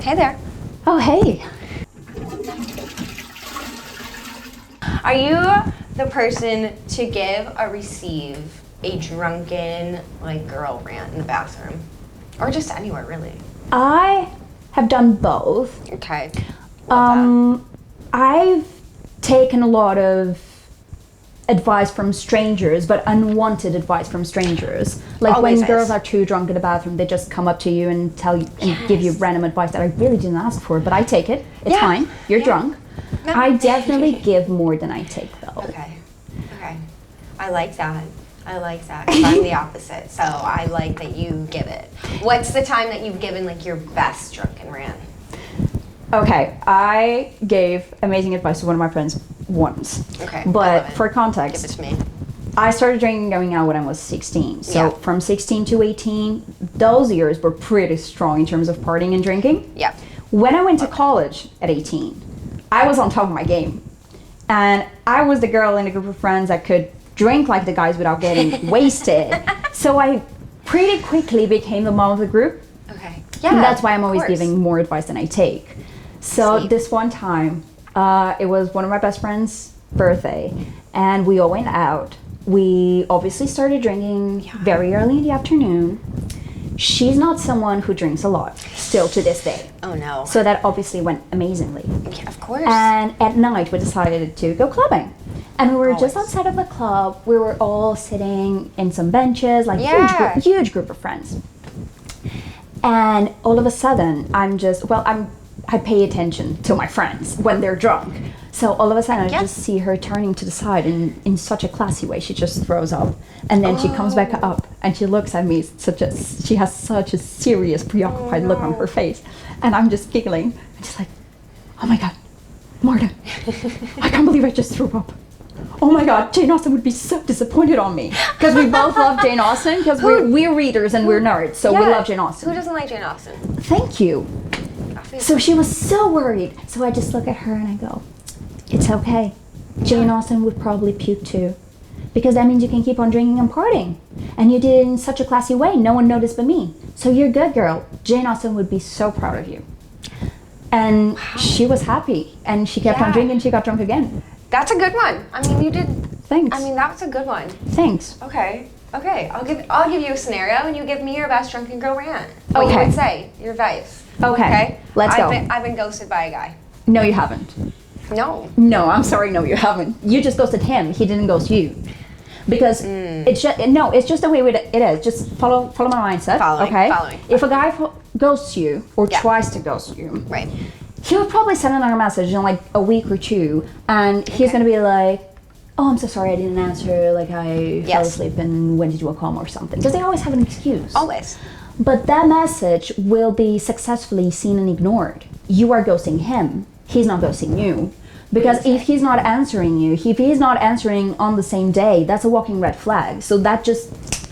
Hey there. Oh, hey. Are you the person to give or receive a drunken, like, girl rant in the bathroom? Or just anywhere, really? I have done both. Okay. Love that. I've taken a lot of advice from strangers, but unwanted advice from strangers. Like Always when is. girls are too drunk in the bathroom, they just come up to you and tell you and give you random advice that I really didn't ask for, but I take it. It's fine. You're drunk. No. I definitely give more than I take, though. Okay. I like that. Because I'm the opposite. So I like that you give it. What's the time that you've given, like, your best drunken rant? Okay, I gave amazing advice to one of my friends once. Okay. But for context, give it to me. I started drinking and going out when I was 16. So from 16 to 18, those years were pretty strong in terms of partying and drinking. Yeah. When I went to college at 18, I was on top of my game. And I was the girl in a group of friends that could drink like the guys without getting wasted. So I pretty quickly became the mom of the group. Okay. Yeah. And that's why I'm always giving more advice than I take. So Sweet. this one time, it was one of my best friend's birthday, and we all went out. We obviously started drinking very early in the afternoon. She's not someone who drinks a lot, still to this day. Oh, no. So that obviously went amazingly. Yeah, of course. And at night, we decided to go clubbing. And we were just Always. outside of the club. We were all sitting in some benches, like huge group of friends. And all of a sudden, I pay attention to my friends when they're drunk. So all of a sudden, I just see her turning to the side, and in such a classy way, she just throws up. And then she comes back up, and she looks at me, she has such a serious, preoccupied look on her face. And I'm just giggling. I'm just like, oh my God, Marta, I can't believe I just threw up. Oh my God, Jane Austen would be so disappointed on me. Because we both love Jane Austen, because we're readers and we're nerds, so we love Jane Austen. Who doesn't like Jane Austen? Thank you. So she was so worried. So I just look at her and I go, it's okay. Jane Austen would probably puke too. Because that means you can keep on drinking and partying. And you did it in such a classy way, no one noticed but me. So you're good, girl. Jane Austen would be so proud of you. And she was happy. And she kept on drinking, she got drunk again. That's a good one. I mean, you did. Thanks. I mean, that's a good one. Thanks. Okay. I'll give you a scenario, and you give me your best drunken girl rant. What you would say, your advice. Okay. Let's go. I've been ghosted by a guy. No, you haven't. No. No, I'm sorry. No, you haven't. You just ghosted him. He didn't ghost you. Because it's just the way it is. Just follow my mindset. Following. If a guy ghosts you or tries to ghost you, right, he would probably send another message in like a week or two, and he's gonna be like, "Oh, I'm so sorry, I didn't answer. Like I fell asleep and went into a coma or something." Because they always have an excuse. Always. But that message will be successfully seen and ignored. You are ghosting him. He's not ghosting you. Because if he's not answering you, if he's not answering on the same day, that's a walking red flag. So that just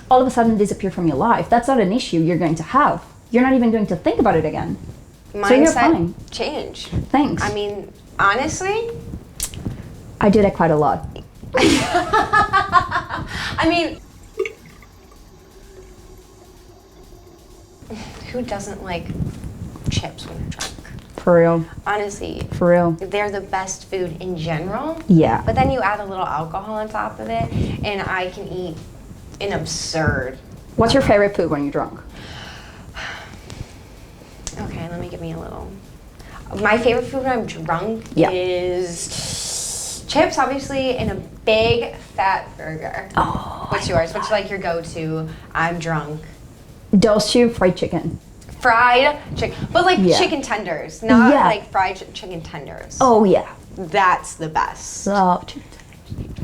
all of a sudden disappear from your life. That's not an issue you're going to have. You're not even going to think about it again. Mindset so you're fine. Change. Thanks. I mean, honestly, I do that quite a lot. I mean, who doesn't like chips when you're drunk? For real. Honestly. For real. They're the best food in general. Yeah. But then you add a little alcohol on top of it, and I can eat an absurd. What's your favorite food when you're drunk? Okay, let me give me a little. My favorite food when I'm drunk is chips, obviously, and a big fat burger. Oh. What's yours? What's like your go-to? I'm drunk. Those two, fried chicken. Fried chicken, but like chicken tenders, not like fried chicken tenders. Oh yeah. That's the best. Love.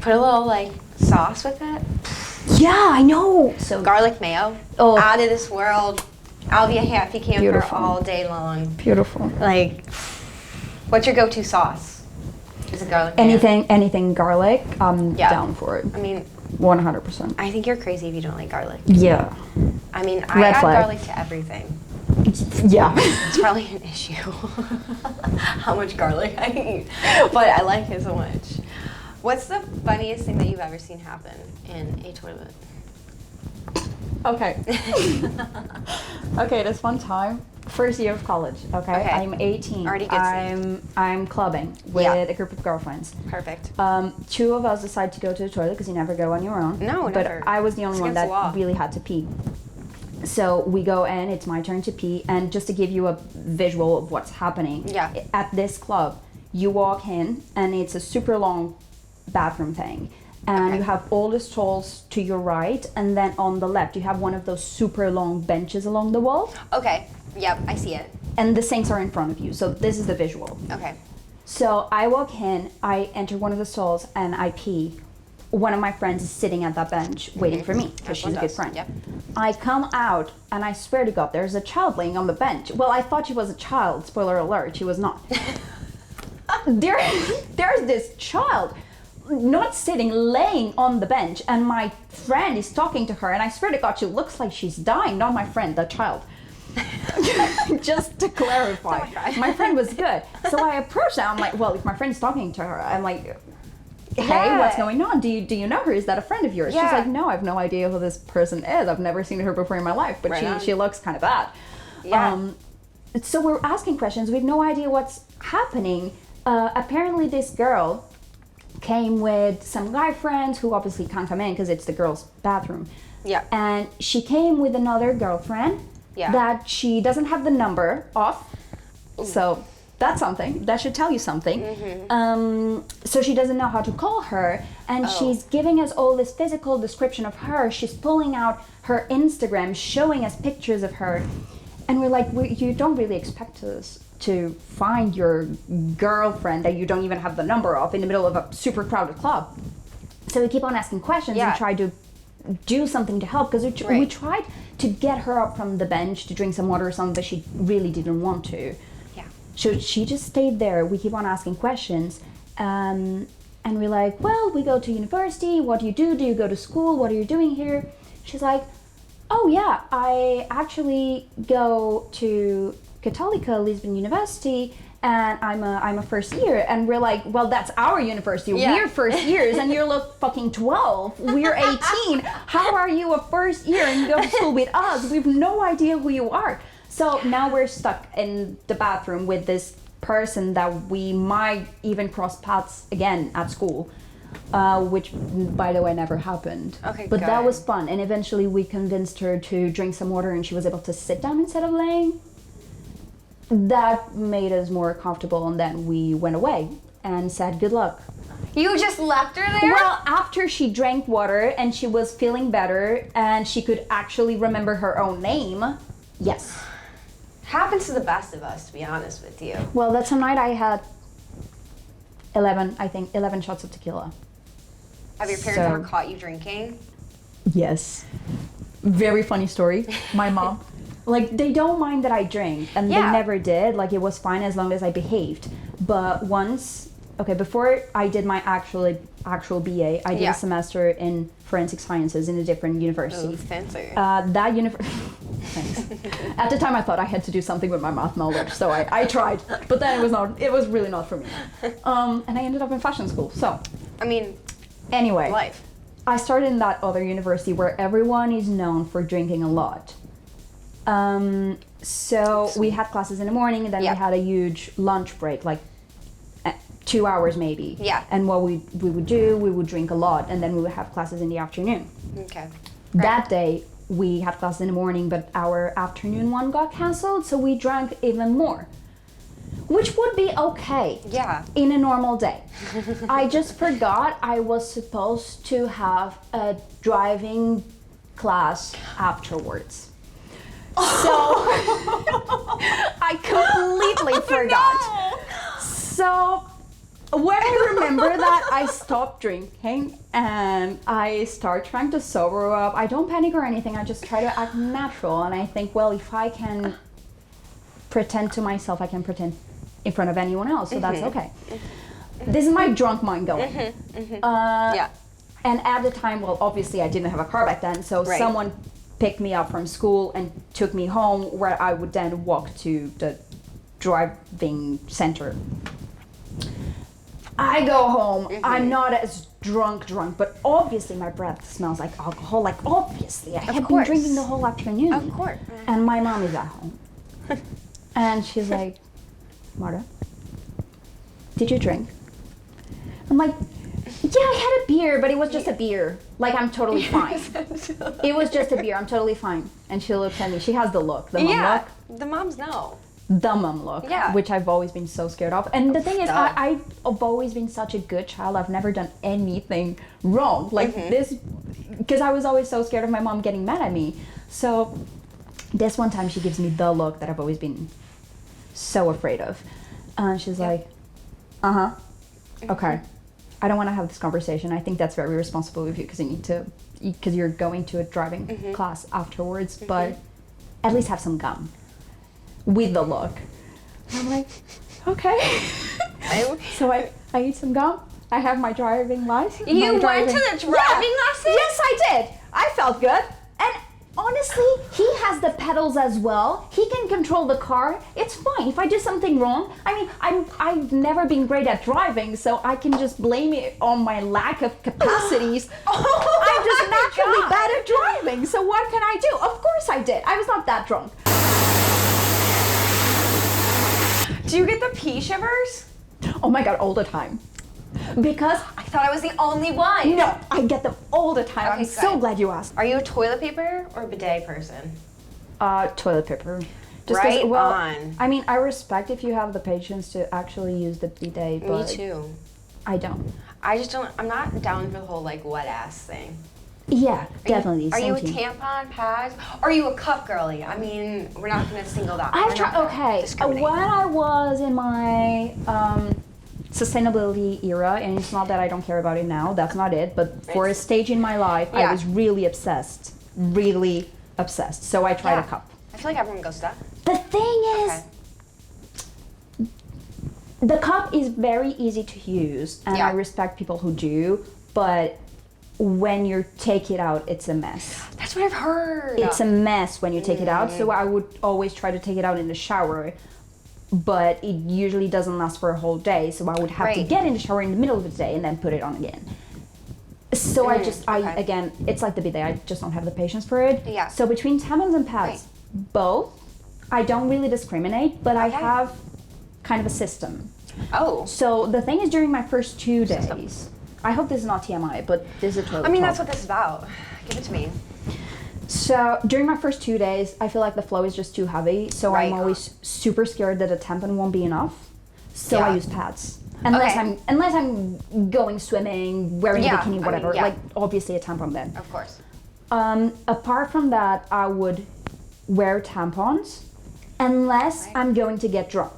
Put a little like sauce with it. Yeah, I know. So garlic mayo. Oh. Out of this world. I'll be a happy camper Beautiful. all day long. Beautiful. Like, what's your go-to sauce? Is it garlic mayo? Anything garlic, I'm down for it. I mean, 100%. I think you're crazy if you don't like garlic. Yeah. I mean, I Red add flag. garlic to everything. Yeah. It's probably an issue how much garlic I eat, but I like it so much. What's the funniest thing that you've ever seen happen in a toilet? Okay. Okay, this one time, first year of college. Okay, I'm 18. Already good. I'm clubbing with a group of girlfriends. Perfect. Two of us decide to go to the toilet because you never go on your own. No, but never. I was the only one that really had to pee. So we go in. It's my turn to pee, and just to give you a visual of what's happening. Yeah. At this club, you walk in, and it's a super long bathroom thing. And you have all the stalls to your right, and then on the left you have one of those super long benches along the wall. Okay. Yep, I see it. And the sinks are in front of you, so this is the visual. Okay. So I walk in, I enter one of the stalls, and I pee. One of my friends is sitting at that bench waiting for me, because she's a good friend. Yep. I come out, and I swear to God, there's a child laying on the bench. Well, I thought she was a child, spoiler alert, she was not. There's this child not sitting, laying on the bench, and my friend is talking to her, and I swear to God, she looks like she's dying, not my friend, the child. Just to clarify, my friend was good. So I approached her, I'm like, well, if my friend's talking to her, I'm like, hey, what's going on? Do you know her? Is that a friend of yours? She's like, no, I have no idea who this person is. I've never seen her before in my life, but she looks kind of bad. Yeah. So we're asking questions. We have no idea what's happening. Apparently this girl came with some guy friends who obviously can't come in because it's the girls' bathroom. Yeah. And she came with another girlfriend that she doesn't have the number of. So that's something. That should tell you something. So she doesn't know how to call her. And she's giving us all this physical description of her. She's pulling out her Instagram, showing us pictures of her. And we're like, you don't really expect us to find your girlfriend that you don't even have the number of in the middle of a super crowded club. So we keep on asking questions and try to do something to help, because we tried to get her up from the bench to drink some water or something, but she really didn't want to. Yeah. So she just stayed there. We keep on asking questions. And we're like, well, we go to university. What do you do? Do you go to school? What are you doing here? She's like, oh yeah, I actually go to Católica Lisbon University, and I'm a first year. And we're like, well, that's our university. We're first years, and you're fucking 12. We're 18. How are you a first year and you go to school with us? We have no idea who you are. So now we're stuck in the bathroom with this person that we might even cross paths again at school, which, by the way, never happened. Okay, but that was fun, and eventually we convinced her to drink some water, and she was able to sit down instead of laying. That made us more comfortable, and then we went away and said good luck. You just left her there? Well, after she drank water and she was feeling better and she could actually remember her own name, yes. Happens to the best of us, to be honest with you. Well, that's a night I had 11 shots of tequila. Have your parents ever caught you drinking? Yes. Very funny story. My mom, they don't mind that I drink, and they never did. It was fine as long as I behaved. But once, before I did my actual BA, I did a semester in forensic sciences in a different university. Oh, fancy. That university. Thanks. At the time, I thought I had to do something with my math knowledge, so I tried. But then it was really not for me. And I ended up in fashion school. So, anyway, life. I started in that other university where everyone is known for drinking a lot. So we had classes in the morning, and then we had a huge lunch break, 2 hours maybe. Yeah. And what we would do, we would drink a lot, and then we would have classes in the afternoon. Okay. That day, we had classes in the morning, but our afternoon one got canceled, so we drank even more. Which would be okay. Yeah. In a normal day. I just forgot I was supposed to have a driving class afterwards. So I completely forgot. No. So when I remember that, I stopped drinking and I start trying to sober up. I don't panic or anything. I just try to act natural. And I think, well, if I can pretend to myself, I can pretend in front of anyone else. So that's okay. This is my drunk mind going. Yeah. And at the time, well, obviously I didn't have a car back then. So someone picked me up from school and took me home, where I would then walk to the driving center. I go home. I'm not as drunk, but obviously my breath smells like alcohol. Like obviously, I had been course. drinking the whole afternoon. Of course. And my mom is at home, and she's like, Marta, did you drink? I'm like, yeah, I had a beer, but it was just a beer. Like, I'm totally fine. It was just a beer. I'm totally fine. And she looks at me. She has the look, the mom look. The moms know. The mom look, which I've always been so scared of. And the thing is, I've always been such a good child. I've never done anything wrong. Like this, because I was always so scared of my mom getting mad at me. So this one time she gives me the look that I've always been so afraid of. And she's like, okay. I don't want to have this conversation. I think that's very responsible of you because you're going to a driving class afterwards, but at least have some gum with the look. And I'm like, okay. So I eat some gum. I have my driving license. You went to the driving lesson? Yes, I did. I felt good. And honestly, he has the pedals as well. He can control the car. It's fine if I do something wrong. I mean, I've never been great at driving, so I can just blame it on my lack of capacities. I'm just naturally bad at driving. So what can I do? Of course I did. I was not that drunk. Do you get the pee shivers? Oh my god, all the time. Because I thought I was the only one. No, I get them all the time. Okay, I'm so glad you asked. Are you a toilet paper or a bidet person? Toilet paper. Just right well, on. I mean, I respect if you have the patience to actually use the bidet, but Me too. I don't. I just don't. I'm not down for the whole like wet ass thing. Yeah, definitely. Are you a tampon, pads? Or are you a cup girly? I mean, we're not going to single that. I've tried. Okay, when I was in my sustainability era, and it's not that I don't care about it now. That's not it. But for a stage in my life, I was really obsessed. Really obsessed. So I tried a cup. I feel like everyone goes to that. The thing is, the cup is very easy to use, and I respect people who do, but when you take it out, it's a mess. That's what I've heard. It's a mess when you take it out, so I would always try to take it out in the shower, but it usually doesn't last for a whole day, so I would have to get in the shower in the middle of the day and then put it on again. So again, it's like the bidet, I just don't have the patience for it. Yeah. So between tampons and pads, both, I don't really discriminate, but I have kind of a system. Oh. So the thing is, during my first 2 days, I hope this is not TMI, but this is a toilet talk. That's what this is about. Give it to me. So during my first 2 days, I feel like the flow is just too heavy, so I'm always super scared that a tampon won't be enough. So I use pads. Unless I'm going swimming, wearing a bikini, whatever. Like obviously a tampon then. Of course. Apart from that, I would wear tampons unless I'm going to get drunk,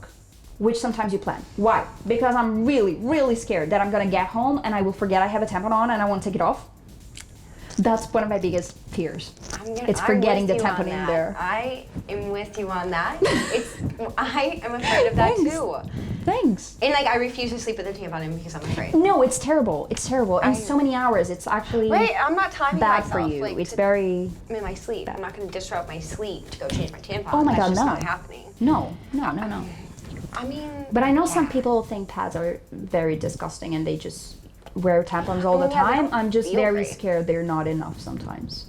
which sometimes you plan. Why? Because I'm really, really scared that I'm gonna get home and I will forget I have a tampon on and I won't take it off. That's one of my biggest fears. It's forgetting the tampon in there. I am with you on that. I am afraid of that too. Thanks. And like I refuse to sleep with a tampon in because I'm afraid. No, it's terrible. It's terrible. And so many hours. It's actually I'm not timing bad myself, for you. Like, it's very I'm in my sleep. I'm not going to disrupt my sleep to go change my tampon. Oh my god, That's just no. not happening. No. I mean, but I know some people think pads are very disgusting and they just wear tampons all the time. I'm just very scared they're not enough sometimes.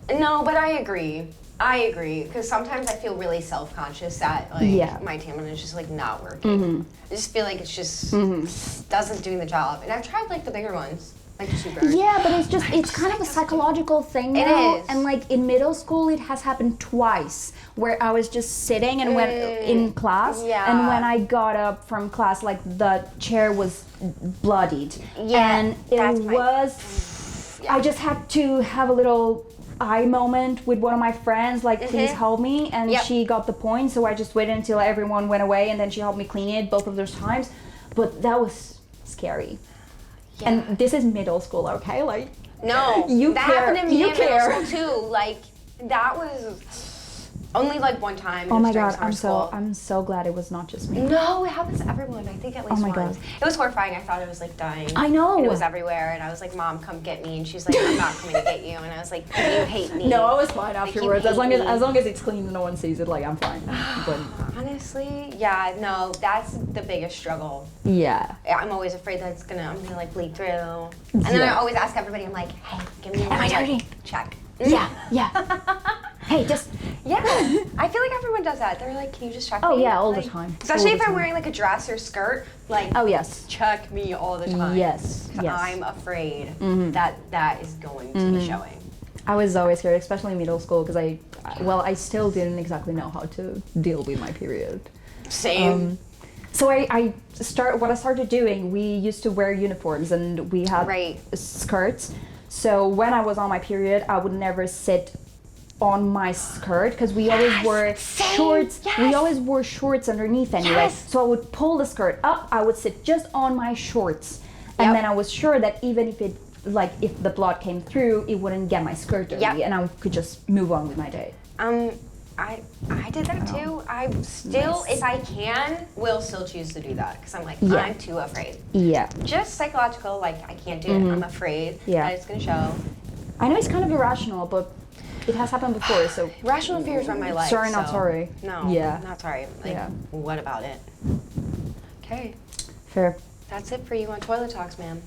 No, but I agree. Because sometimes I feel really self-conscious that like my tampon is just like not working. I just feel like it's just doesn't do the job. And I've tried like the bigger ones. Like super. Yeah, but it's kind of a psychological thing now. It is. And like in middle school, it has happened twice where I was just sitting and went in class. Yeah. And when I got up from class, like the chair was bloodied. Yeah. And it was. I just had to have a little eye moment with one of my friends, like please help me. And she got the point, so I just waited until everyone went away, and then she helped me clean it both of those times. But that was scary. Yeah. And this is middle school, okay? Like no, you that care. happened to me you in care. middle school too. Like that was Only like one time. Oh my during god, summer school. I'm so glad it was not just me. No, it happens to everyone. I think at least my once. God. It was horrifying. I thought I was like dying. I know. And it was everywhere. And I was like, Mom, come get me. And she's like, I'm not coming to get you. And I was like, you hate me. No, I was fine afterwards. As long as it's clean and no one sees it, like I'm fine. But honestly, yeah, no, that's the biggest struggle. yeah. I'm always afraid that I'm gonna like bleed through. And then I always ask everybody, I'm like, hey, give me Am I dirty? Check. Yeah. Hey, just yeah. I feel like everyone does that. They're like, can you just check me? Oh yeah, all like, the time. Especially all if the I'm time. wearing like a dress or skirt, like Oh yes. check me all the time. Yes. Yes. I'm afraid that is going to be showing. I was always scared, especially in middle school, because I still didn't exactly know how to deal with my period. Same. So what I started doing, we used to wear uniforms and we had skirts. So when I was on my period, I would never sit on my skirt because we always wore shorts. Yes. We always wore shorts underneath anyway. Yes. So I would pull the skirt up, I would sit just on my shorts. And then I was sure that even if if the blood came through, it wouldn't get my skirt dirty and I could just move on with my day. I did that too. I still, if I can, will still choose to do that because I'm like, I'm too afraid. Yeah. Just psychological, like I can't do it. I'm afraid that it's gonna show. I know it's kind of irrational, but it has happened before, so. Rational fears run my life. Sorry, not sorry. No, yeah. not sorry. Like, what about it? Okay. Fair. That's it for you on Toilet Talks, ma'am.